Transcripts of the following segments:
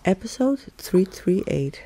Episode 338.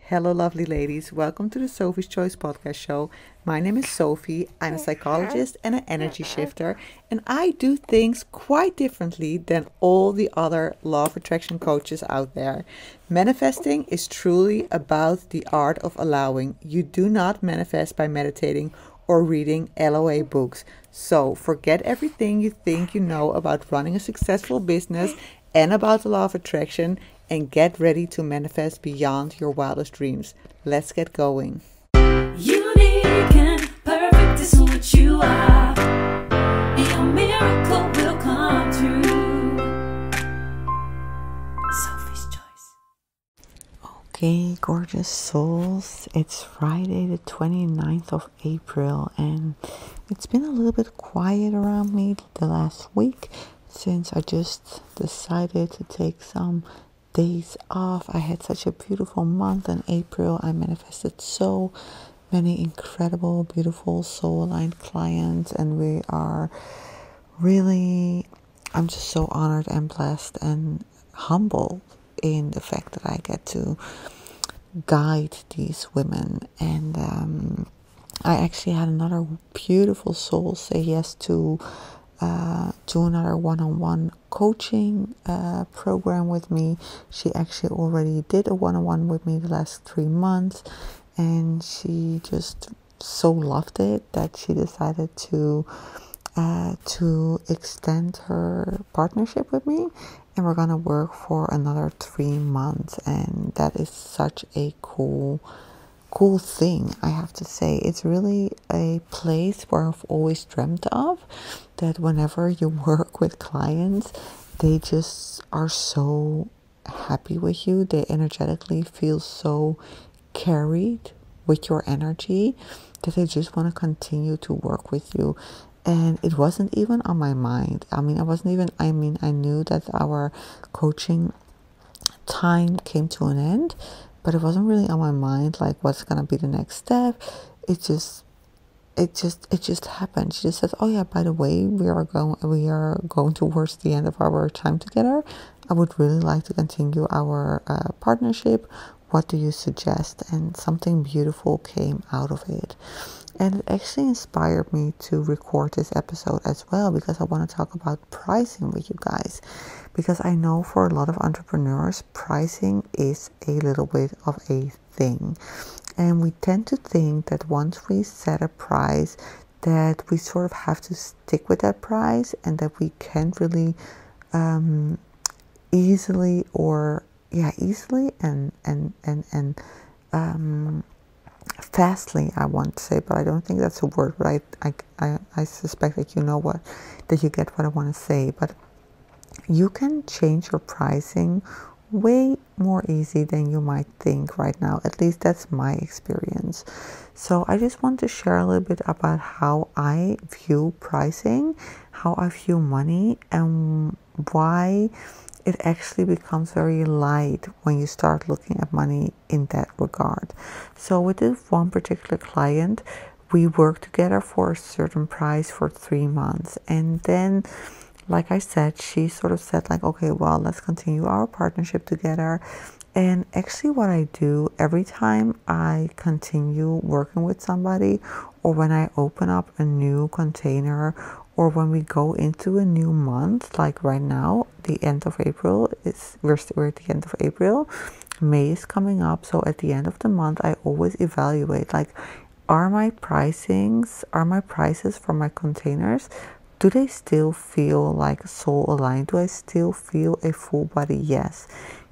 Hello, lovely ladies. Welcome to the Sophie's Choice podcast show. My name is Sophie. I'm a psychologist and an energy shifter, and I do things quite differently than all the other law of attraction coaches out there. Manifesting is truly about the art of allowing. You do not manifest by meditating or reading LOA books. So forget everything you think you know about running a successful business and about the law of attraction, and get ready to manifest beyond your wildest dreams. Let's get going. Unique and perfect is what you are, and your miracle will come true. Sophie's Choice. Okay, gorgeous souls. It's Friday the 29th of April, and it's been a little bit quiet around me the last week since I just decided to take some days off. I had such a beautiful month in April. I manifested so many incredible, beautiful, soul-aligned clients, and we are really, I'm just so honored and blessed and humbled in the fact that I get to guide these women. And I actually had another beautiful soul say yes to another one-on-one coaching program with me. She actually already did a one-on-one with me the last 3 months, and she just so loved it that she decided to extend her partnership with me, and we're gonna work for another 3 months. And that is such a cool thing, I have to say. It's really a place where I've always dreamt of, that whenever you work with clients, they just are so happy with you. They energetically feel so carried with your energy that they just want to continue to work with you. And it wasn't even on my mind. I knew that our coaching time came to an end, but it wasn't really on my mind, like what's gonna be the next step. It just happened. She just said, "Oh yeah, by the way, we are going towards the end of our time together. I would really like to continue our partnership. What do you suggest?" And something beautiful came out of it. And it actually inspired me to record this episode as well, because I want to talk about pricing with you guys. Because I know for a lot of entrepreneurs, pricing is a little bit of a thing. And we tend to think that once we set a price, that we sort of have to stick with that price, and that we can't really easily and fastly, I want to say, but I don't think that's a word, but I suspect that that you get what I want to say. But you can change your pricing way more easy than you might think right now. At least that's my experience. So I just want to share a little bit about how I view pricing, how I view money, and why it actually becomes very light when you start looking at money in that regard. So with this one particular client, we worked together for a certain price for 3 months, and then, like I said, she sort of said like, okay, well, let's continue our partnership together. And actually what I do every time I continue working with somebody, or when I open up a new container, or when we go into a new month, like right now, the end of April, we're at the end of April, May is coming up. So at the end of the month, I always evaluate, like, are my prices for my containers, do they still feel like soul aligned? Do I still feel a full body yes?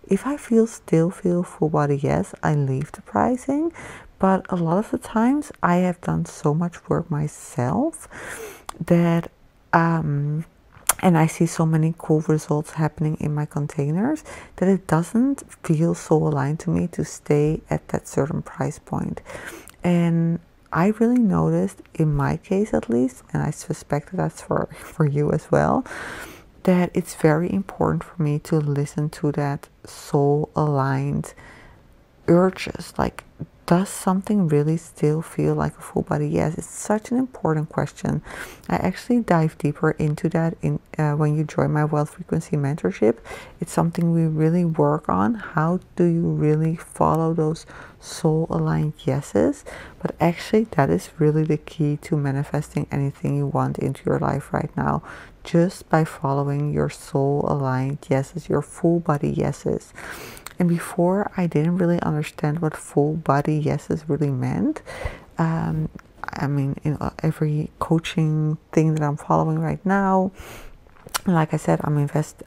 If I still feel full body yes, I leave the pricing. But a lot of the times I have done so much work myself that and I see so many cool results happening in my containers that it doesn't feel so aligned to me to stay at that certain price point. And I really noticed, in my case at least, and I suspect that's for you as well, that it's very important for me to listen to that soul aligned urges. Like, does something really still feel like a full body yes? It's such an important question. I actually dive deeper into that in when you join my wealth frequency mentorship. It's something we really work on. How do you really follow those soul aligned yeses? But actually that is really the key to manifesting anything you want into your life right now, just by following your soul aligned yeses, your full body yeses. And before, I didn't really understand what full body yeses really meant. I mean, every coaching thing that I'm following right now, like I said,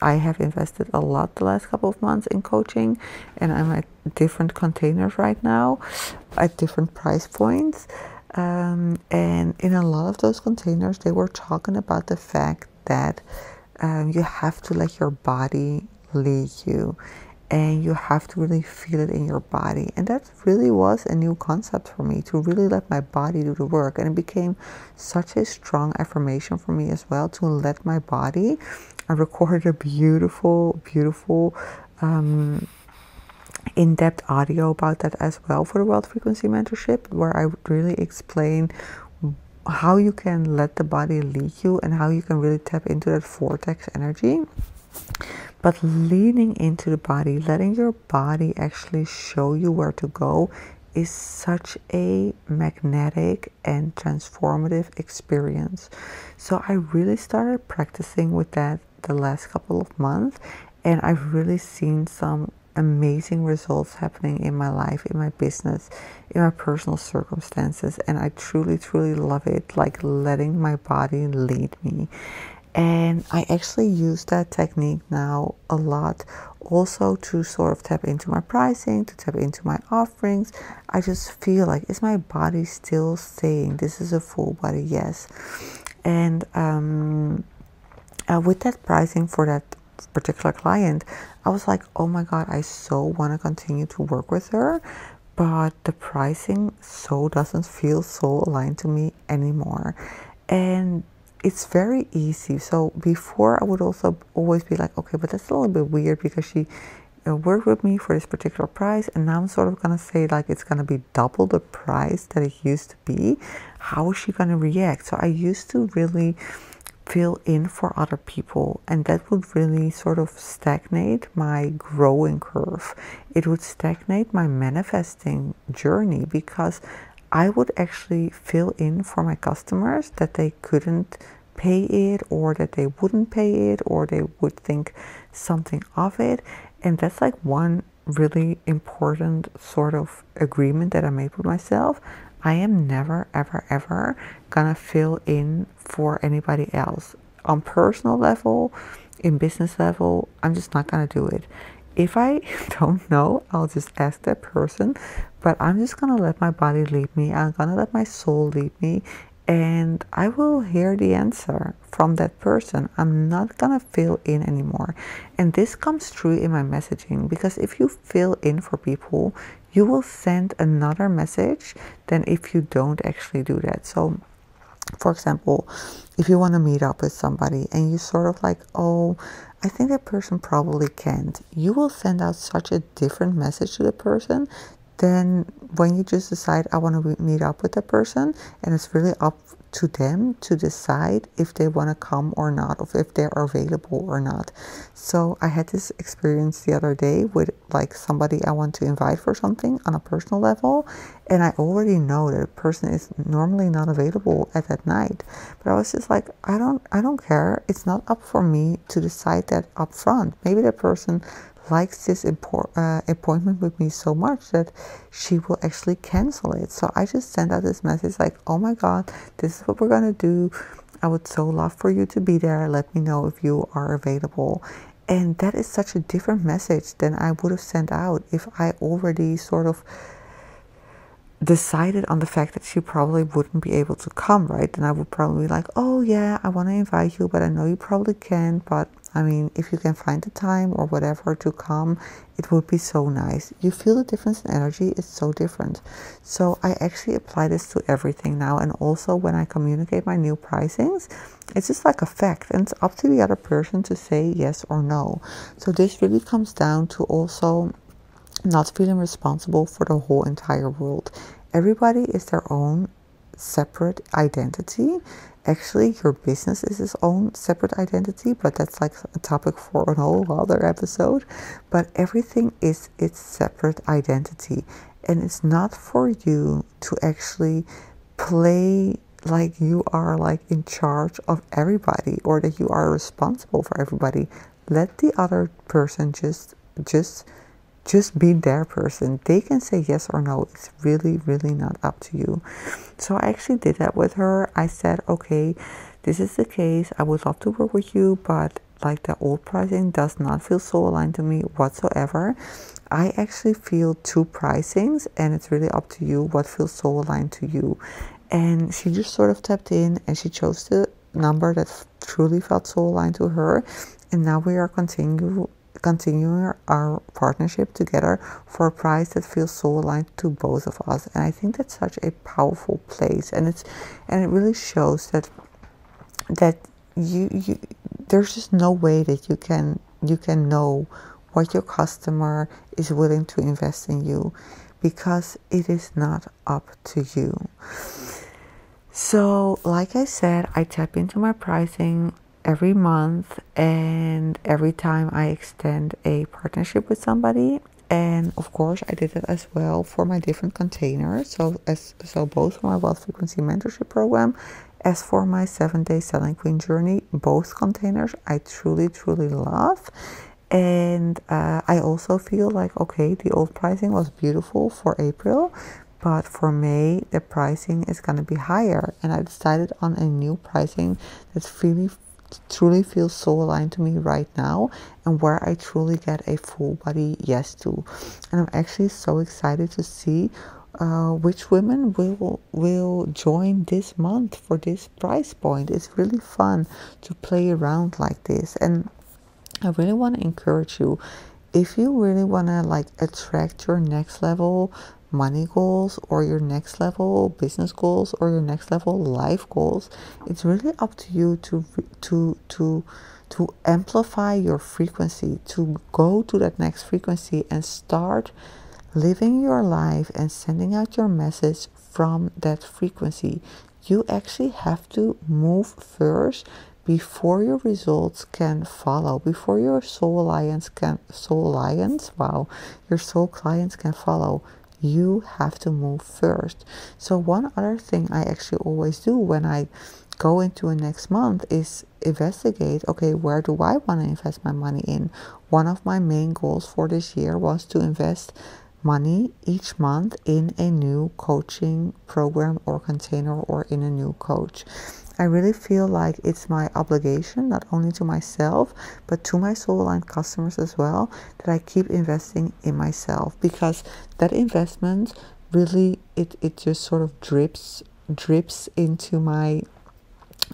I have invested a lot the last couple of months in coaching, and I'm at different containers right now, at different price points. And in a lot of those containers, they were talking about the fact that you have to let your body lead you, and you have to really feel it in your body. And that really was a new concept for me, to really let my body do the work. And it became such a strong affirmation for me as well, to let my body. I recorded a beautiful in-depth audio about that as well for the Wealth Frequency Mentorship, where I really explain how you can let the body lead you and how you can really tap into that vortex energy. But leaning into the body, letting your body actually show you where to go, is such a magnetic and transformative experience. So I really started practicing with that the last couple of months, and I've really seen some amazing results happening in my life, in my business, in my personal circumstances, and I truly love it, like letting my body lead me. And I actually use that technique now a lot, also to sort of tap into my pricing, to tap into my offerings. I just feel like, is my body still saying this is a full body yes? And with that pricing for that particular client, I was like, oh my God, I so want to continue to work with her, but the pricing so doesn't feel so aligned to me anymore. And it's very easy. So before, I would also always be like, okay, but that's a little bit weird because she worked with me for this particular price, and now I'm sort of gonna say like it's gonna be double the price that it used to be. How is she gonna react? So I used to really fill in for other people, and that would really sort of stagnate my growing curve. It would stagnate my manifesting journey, because I would actually fill in for my customers that they couldn't pay it, or that they wouldn't pay it, or they would think something of it. And that's like one really important sort of agreement that I made with myself. I am never, ever gonna fill in for anybody else. On personal level, in business level, I'm just not gonna do it. If I don't know, I'll just ask that person, but I'm just gonna let my body lead me. I'm gonna let my soul lead me, and I will hear the answer from that person. I'm not gonna fill in anymore. And this comes true in my messaging, because if you fill in for people, you will send another message than if you don't actually do that. So for example, if you want to meet up with somebody and you sort of like, oh, I think that person probably can't, you will send out such a different message to the person than when you just decide, I want to meet up with the person, and it's really up to them to decide if they want to come or not, or if they're available or not. So I had this experience the other day with like somebody I want to invite for something on a personal level, and I already know that a person is normally not available at that night. But I was just like, I don't care. It's not up for me to decide that up front. Maybe the person likes this appointment with me so much that she will actually cancel it. So I just sent out this message like, oh my God, this is what we're gonna do. I would so love for you to be there. Let me know if you are available. And that is such a different message than I would have sent out if I already sort of decided on the fact that she probably wouldn't be able to come, right? Then I would probably be like, oh yeah, I want to invite you, but I know you probably can't, but I mean, if you can find the time or whatever to come, it would be so nice. You feel the difference in energy is so different. So I actually apply this to everything now, and also when I communicate my new pricings, it's just like a fact, and it's up to the other person to say yes or no. So this really comes down to also not feeling responsible for the whole entire world. Everybody is their own separate identity. Actually, your business is its own separate identity, but that's like a topic for a whole other episode. But everything is its separate identity, and it's not for you to actually play like you are like in charge of everybody or that you are responsible for everybody. Let the other person just be their person. They can say yes or no. It's really, really not up to you. So I actually did that with her. I said, okay, this is the case. I would love to work with you, but like the old pricing does not feel so aligned to me whatsoever. I actually feel two pricings, and it's really up to you what feels so aligned to you. And she just sort of tapped in and she chose the number that truly felt so aligned to her. And now we are continuing our partnership together for a price that feels so aligned to both of us. And I think that's such a powerful place, and it really shows that you there's just no way that you can know what your customer is willing to invest in you, because it is not up to you. So like I said, I tap into my pricing every month and every time I extend a partnership with somebody. And of course I did it as well for my different containers, so both for my wealth frequency mentorship program as for my 7-day selling queen journey. Both containers I truly love. And I also feel like, okay, the old pricing was beautiful for April, but for May the pricing is going to be higher, and I decided on a new pricing that's really truly feels so aligned to me right now, and where I truly get a full body yes to. And I'm actually so excited to see which women will join this month for this price point. It's really fun to play around like this, and I really want to encourage you, if you really want to like attract your next level money goals or your next level business goals or your next level life goals, it's really up to you to amplify your frequency, to go to that next frequency and start living your life and sending out your message from that frequency. You actually have to move first before your results can follow, before your your soul clients can follow. You have to move first. So one other thing I actually always do when I go into a next month is investigate, okay, where do I want to invest my money in? One of my main goals for this year was to invest money each month in a new coaching program or container or in a new coach. I really feel like it's my obligation, not only to myself, but to my soul aligned customers as well, that I keep investing in myself, because that investment really, it just sort of drips into my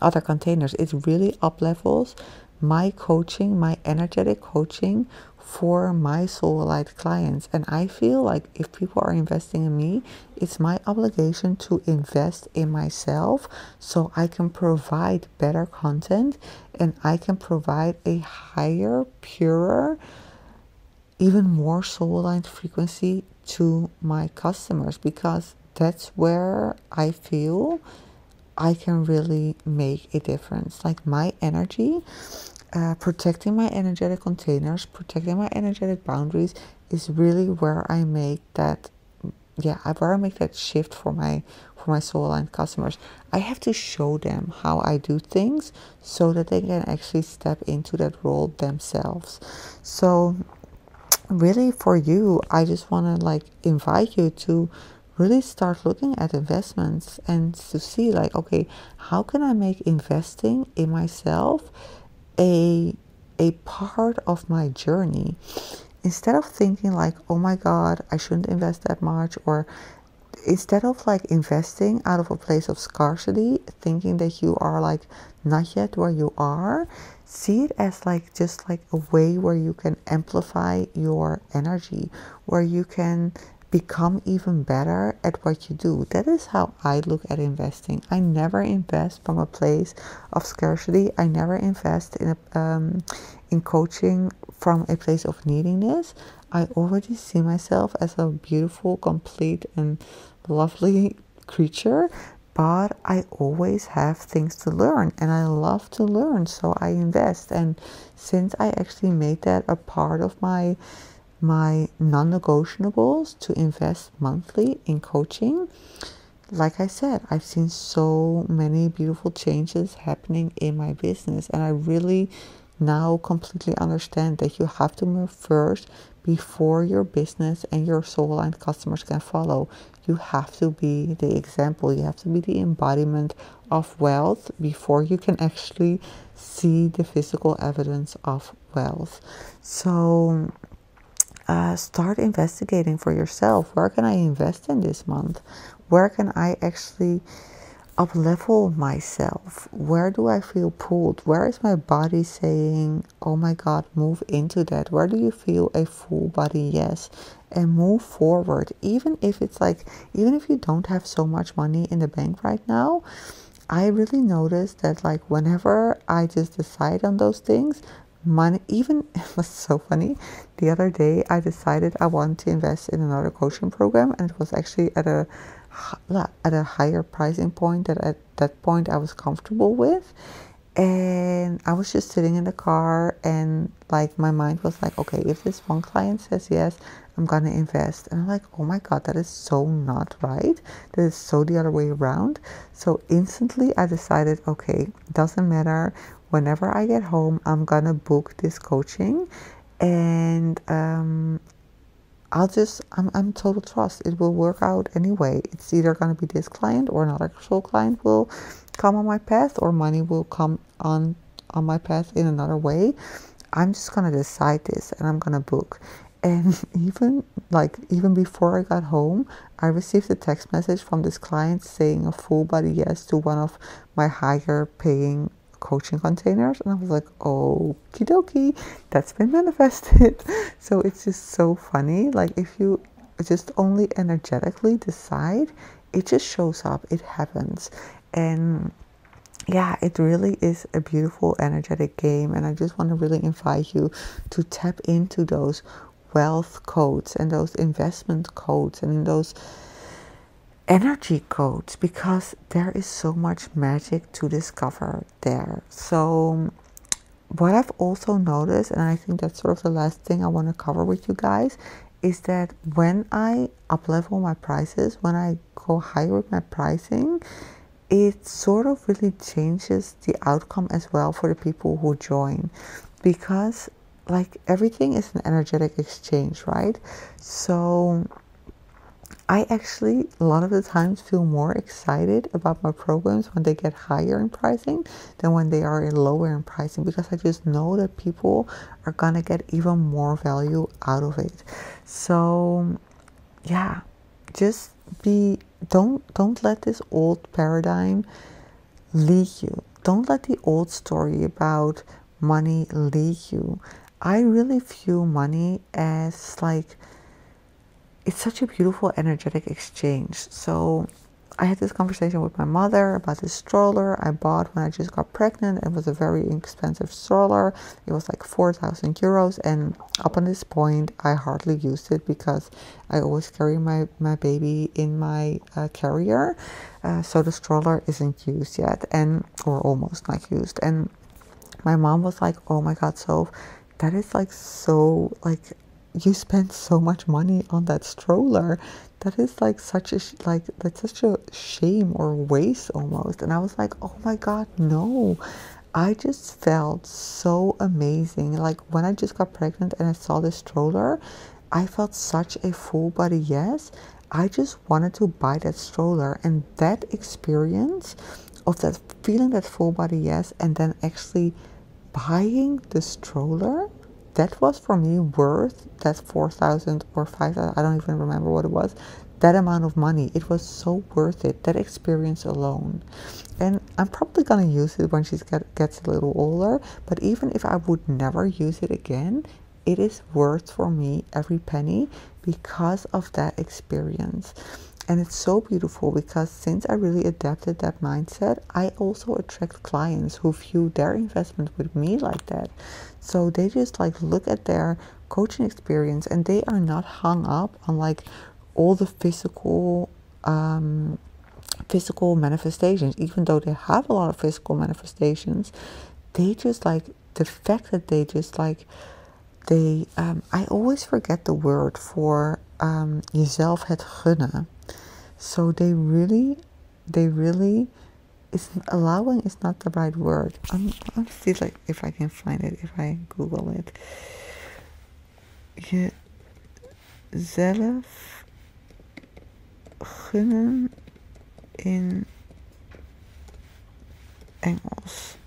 other containers. It really uplevels my coaching, my energetic coaching for my soul aligned clients. And I feel like if people are investing in me, it's my obligation to invest in myself so I can provide better content and I can provide a higher, purer, even more soul aligned frequency to my customers, because that's where I feel I can really make a difference. Like my energy, protecting my energetic containers, protecting my energetic boundaries is really where I make that, where I make that shift for my soul aligned customers. I have to show them how I do things so that they can actually step into that role themselves. So really for you, I just want to like invite you to really start looking at investments and to see like, okay, how can I make investing in myself a part of my journey, instead of thinking like, oh my god, I shouldn't invest that much, or instead of like investing out of a place of scarcity, thinking that you are like not yet where you are. See it as like just like a way where you can amplify your energy, where you can become even better at what you do. That is how I look at investing. I never invest from a place of scarcity. I never invest in coaching from a place of neediness. I already see myself as a beautiful, complete, and lovely creature, but I always have things to learn, and I love to learn, so I invest. And since I actually made that a part of my non-negotiables to invest monthly in coaching, like I said, I've seen so many beautiful changes happening in my business, and I really now completely understand that you have to move first before your business and your soul-aligned customers can follow. You have to be the example, you have to be the embodiment of wealth before you can actually see the physical evidence of wealth. So start investigating for yourself. Where can I invest in this month? Where can I actually uplevel myself? Where do I feel pulled? Where is my body saying, oh my God, move into that? Where do you feel a full body yes? And move forward. Even if it's like, even if you don't have so much money in the bank right now, I really noticed that like whenever I just decide on those things, money, even it was so funny. The other day I decided I wanted to invest in another coaching program, and it was actually at a higher pricing point that at that point I was comfortable with. And I was just sitting in the car, and like my mind was like, okay, if this one client says yes, I'm gonna invest. And I'm like, oh my God, that is so not right. That is so the other way around. So instantly I decided, okay, doesn't matter. Whenever I get home, I'm gonna book this coaching, and I'm total trust. It will work out anyway. It's either going to be this client or another soul client will come on my path, or money will come on my path in another way. I'm just going to decide this, and I'm going to book. And even before I got home, I received a text message from this client saying a full body yes to one of my higher paying coaching containers, and I was like, okie dokie, that's been manifested. So it's just so funny. Like if you just only energetically decide, it just shows up, it happens. And yeah, it really is a beautiful energetic game, and I just want to really invite you to tap into those wealth codes and those investment codes and those energy codes, because there is so much magic to discover there. So what I've also noticed, and I think that's sort of the last thing I want to cover with you guys, is that when I uplevel my prices, when I go higher with my pricing, it sort of really changes the outcome as well for the people who join, because like everything is an energetic exchange, right? So I actually, a lot of the times, feel more excited about my programs when they get higher in pricing than when they are lower in pricing, because I just know that people are gonna get even more value out of it. So yeah, just don't let this old paradigm lead you. Don't let the old story about money lead you. I really view money as like, it's such a beautiful energetic exchange. So I had this conversation with my mother about this stroller I bought when I just got pregnant. It was a very expensive stroller. It was like 4,000 euros. And up until this point, I hardly used it because I always carry my baby in my carrier. So the stroller isn't used yet, or almost not used. And my mom was like, oh my God, so that is like so like, you spend so much money on that stroller. That is like that's such a shame or waste almost. And I was like, oh my God, no. I just felt so amazing. Like when I just got pregnant and I saw this stroller, I felt such a full body yes. I just wanted to buy that stroller, and that experience of that feeling that full body yes, and then actually buying the stroller, that was for me worth that 4,000 or 5,000, I don't even remember what it was, that amount of money. It was so worth it, that experience alone. And I'm probably going to use it when she gets a little older, but even if I would never use it again, it is worth for me every penny because of that experience. And it's so beautiful because since I really adapted that mindset, I also attract clients who view their investment with me like that. So they just like look at their coaching experience and they are not hung up on like all the physical manifestations, even though they have a lot of physical manifestations. They just like the fact that they just like I always forget the word for jezelf het gunnen. So they really is allowing is not the right word. I'll see like if I can find it, if I Google it. Jezelf gunnen in Engels.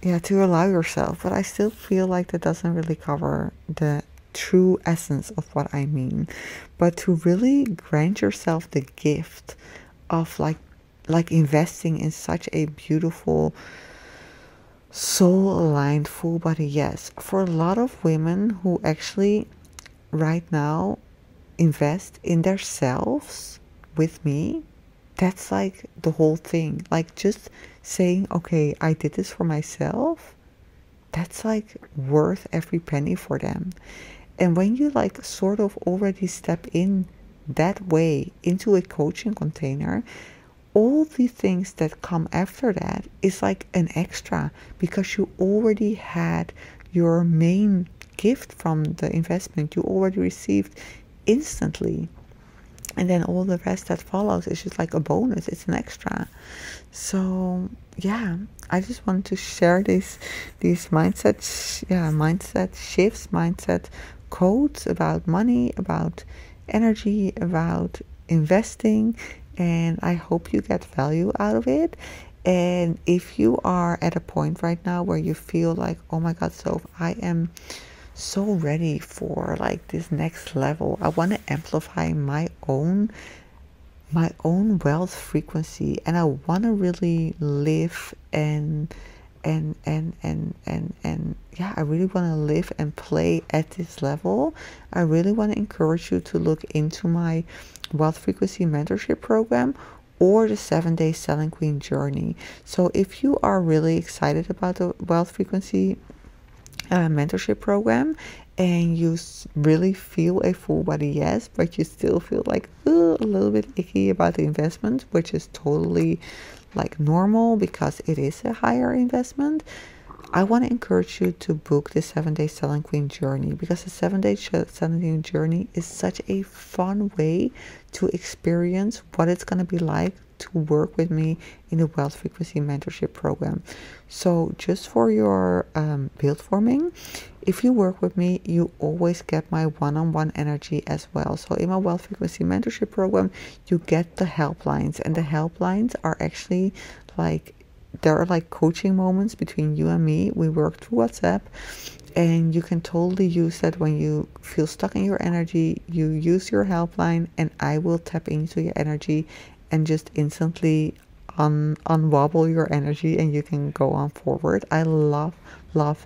Yeah, to allow yourself, but I still feel like that doesn't really cover the true essence of what I mean. But to really grant yourself the gift of like investing in such a beautiful soul aligned full body yes. For a lot of women who actually right now invest in themselves with me, that's like the whole thing. Like just saying, okay, I did this for myself, that's like worth every penny for them. And when you like sort of already step in that way into a coaching container, all the things that come after that is like an extra because you already had your main gift from the investment you already received instantly. And then all the rest that follows is just like a bonus, it's an extra. So yeah, I just want to share these mindset shifts, mindset codes about money, about energy, about investing, and I hope you get value out of it. And if you are at a point right now where you feel like, oh my god, so I am so ready for like this next level, I want to amplify my own wealth frequency, and I want to really live and yeah, I really want to live and play at this level. I really want to encourage you to look into my wealth frequency mentorship program or the 7-day selling queen journey. So if you are really excited about the wealth frequency mentorship program and you really feel a full body yes, but you still feel like a little bit icky about the investment, which is totally like normal because it is a higher investment, I want to encourage you to book the 7-day selling queen journey, because the 7-day selling queen journey is such a fun way to experience what it's going to be like to work with me in the wealth frequency mentorship program. So just for your build forming, if you work with me, you always get my one-on-one energy as well. So in my wealth frequency mentorship program, you get the helplines, and the helplines are actually like, there are like coaching moments between you and me. We work through WhatsApp, and you can totally use that when you feel stuck in your energy. You use your helpline and I will tap into your energy and just instantly unwobble your energy, and you can go on forward. I love the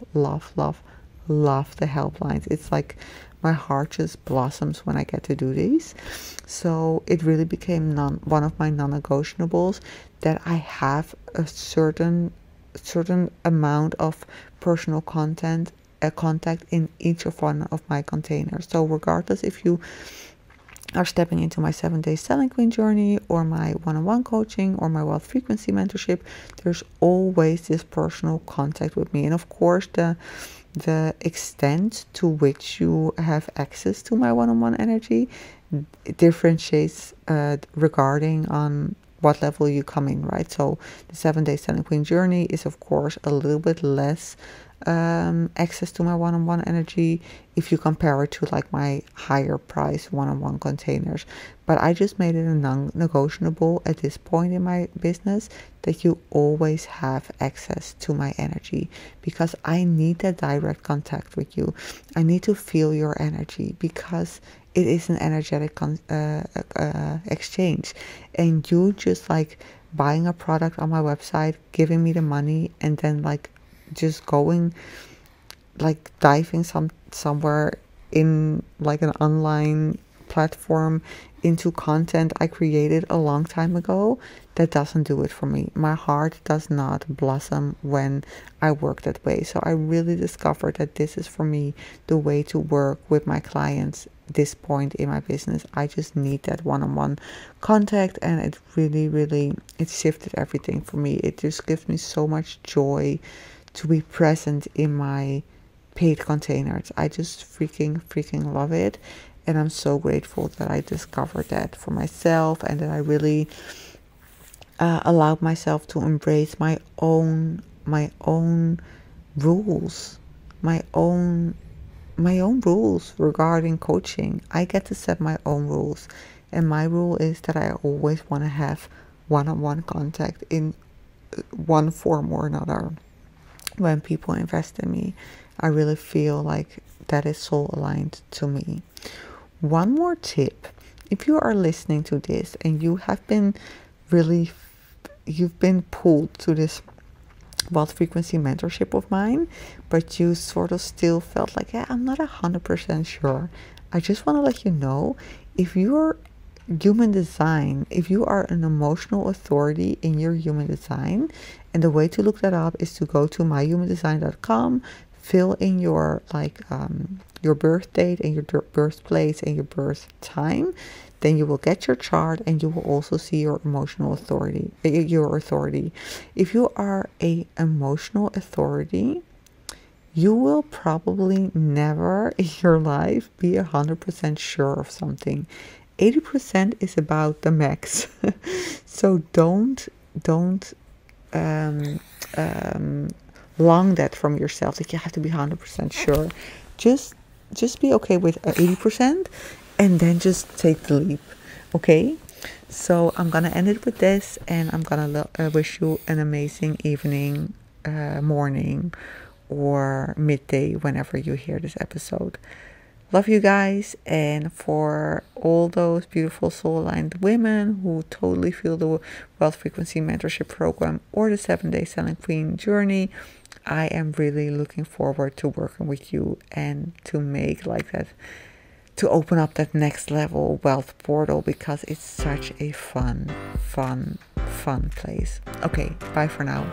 helplines. It's like my heart just blossoms when I get to do these. So it really became one of my non-negotiables that I have a certain amount of personal contact in each of one of my containers. So regardless if you are stepping into my 7-day selling queen journey or my one-on-one coaching or my wealth frequency mentorship, there's always this personal contact with me. And of course the extent to which you have access to my one-on-one energy differentiates regarding on what level you come in, right? So the 7-day selling queen journey is of course a little bit less access to my one-on-one energy if you compare it to like my higher price one-on-one containers. But I just made it a non-negotiable at this point in my business that you always have access to my energy, because I need that direct contact with you. I need to feel your energy, because it is an energetic exchange, and you just like buying a product on my website, giving me the money, and then like just going like diving somewhere in like an online platform into content I created a long time ago, that doesn't do it for me. My heart does not blossom when I work that way. So I really discovered that this is for me the way to work with my clients. This point in my business, I just need that one-on-one contact, and it really it shifted everything for me. It just gives me so much joy to be present in my paid containers. I just freaking love it, and I'm so grateful that I discovered that for myself, and that I really allowed myself to embrace my own rules, my own rules regarding coaching. I get to set my own rules, and my rule is that I always want to have one-on-one contact in one form or another. When people invest in me, I really feel like that is so aligned to me. One more tip: if you are listening to this and you have been you've been pulled to this wealth frequency mentorship of mine, but you sort of still felt like, yeah, I'm not 100% sure. I just want to let you know, if you're human design, if you are an emotional authority in your human design, and the way to look that up is to go to myhumandesign.com, fill in your your birth date and your birthplace and your birth time. Then you will get your chart, and you will also see your emotional authority, your authority. If you are a emotional authority, you will probably never in your life be 100% sure of something. 80% is about the max. So don't long that from yourself, that you have to be 100% sure. Just be okay with 80%, and then just take the leap. Okay, so I'm gonna end it with this, and I'm gonna wish you an amazing evening, morning, or midday whenever you hear this episode. Love you guys, and for all those beautiful soul-aligned women who totally feel the Wealth Frequency Mentorship Program or the 7-Day Selling Queen journey, I am really looking forward to working with you and to make to open up that next level wealth portal, because it's such a fun place. Okay, bye for now.